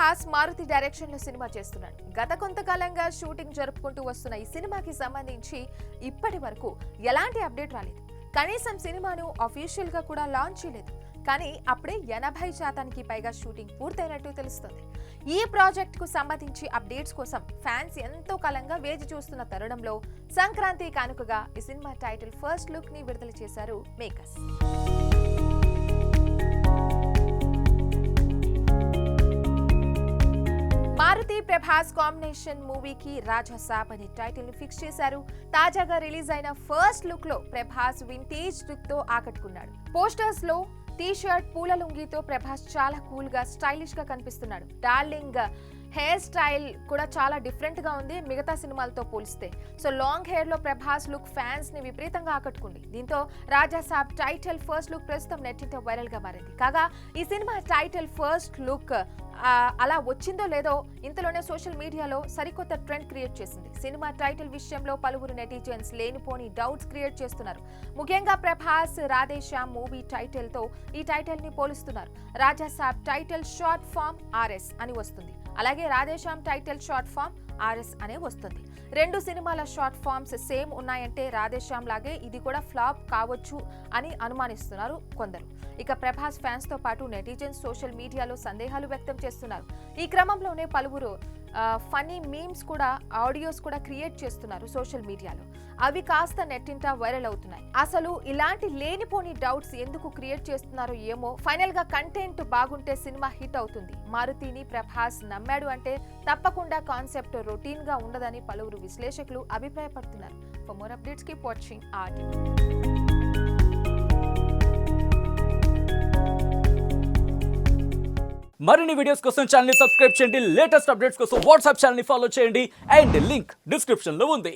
Prabhas Maruti direction లో cinema చేస్తున్నాడు. గత కొంతకాలంగా షూటింగ్ జరుపుకుంటూ వస్తున్న ఈ సినిమాకి సంబంధించి ఇప్పటి వరకు ఎలాంటి అప్డేట్ రాలేదు. కనీసం సినిమాను అఫీషియల్ గా కూడా లాంచ్ చేయలేదు. కానీ అప్పుడే 80% పైగా షూటింగ్ పూర్తయినట్టు తెలుస్తుంది. ఈ ప్రాజెక్ట్ కు సంబంధించి అప్డేట్స్ కోసం ఫ్యాన్స్ ఎంతో కాలంగా వేచి చూస్తున్న తరుణంలో సంక్రాంతి కానుకగా ఈ సినిమా టైటిల్ ఫస్ట్ లుక్ ని విడుదల చేశారు మేకర్స్. మారుతి ప్రభాస్ కాంబినేషన్ మూవీకి రాజా సాబ్ అనే టైటిల్ ని ఫిక్స్ చేశారు. తాజాగా రిలీజ్ అయిన ఫస్ట్ లుక్ లో ప్రభాస్ వింటేజ్ లుక్ తో ఆకట్టుకున్నాడు. పోస్టర్స్ లో టీ-షర్ట్, పూల లుంగితో ప్రభాస్ చాలా కూల్ గా స్టైలిష్ గా కనిపిస్తున్నాడు. డార్లింగ్ హెయిర్ స్టైల్ కూడా చాలా డిఫరెంట్ గా ఉంది మిగతా సినిమాలతో పోలిస్తే. సో లాంగ్ హెయిర్ లో ప్రభాస్ లుక్ ఫ్యాన్స్ ని విపరీతంగా ఆకట్టుకుంది. దీంతో రాజా సాబ్ టైటిల్ ఫస్ట్ లుక్ ప్రస్తుతం నెట్టింట వైరల్ గా మారింది. కాగా ఈ సినిమా టైటిల్ ఫస్ట్ లుక్ అలా వచ్చిందో లేదో ఇంతలోనే సోషల్ మీడియాలో సరికొత్త ట్రెండ్ క్రియేట్ చేసింది. సినిమా టైటిల్ విషయంలో పలువురు నెటిజన్స్ లేనిపోని డౌట్స్ క్రియేట్ చేస్తున్నారు. ముఖ్యంగా ప్రభాస్ రాధేశ్యామ్ మూవీ టైటిల్ తో ఈ టైటిల్ ని పోలుస్తున్నారు. Raja Saab title short form RS అని వస్తుంది. అలాగే Radhe Shyam title short form RS అనే వస్తుంది. రెండు సినిమాల షార్ట్ ఫామ్స్ సేమ్ ఉన్నాయంటే రాధేశ్యామ్ లాగే ఇది కూడా ఫ్లాప్ కావచ్చు అని అనుమానిస్తున్నారు కొందరు. ఇక ప్రభాస్ ఫ్యాన్స్ తో పాటు నెటిజన్స్ సోషల్ మీడియాలో సందేహాలు వ్యక్తం చేస్తున్నారు. ఈ క్రమంలోనే పలువురు ఫన్నీ మీమ్స్ కూడా ఆడియోస్ కూడా క్రియేట్ చేస్తున్నారు సోషల్ మీడియాలో. అవి కాస్త నెట్టింట వైరల్ అవుతున్నాయి. అసలు ఇలాంటి లేనిపోని డౌట్స్ ఎందుకు క్రియేట్ చేస్తున్నారో ఏమో. ఫైనల్ గా కంటెంట్ బాగుంటే సినిమా హిట్ అవుతుంది. మారుతిని ప్రభాస్ నమ్మాడు అంటే తప్పకుండా కాన్సెప్ట్ రొటీన్ గా ఉండదని పలువురు విశ్లేషకులు అభిప్రాయపడుతున్నారు. For more updates keep watching art. మరిన్ని వీడియోస్ కోసం ఛానల్ ని సబ్స్క్రైబ్ చేయండి. లేటెస్ట్ అప్డేట్స్ కోసం వాట్సాప్ ఛానల్ ని ఫాలో చేయండి. అండ్ లింక్ డిస్క్రిప్షన్ లో ఉంది.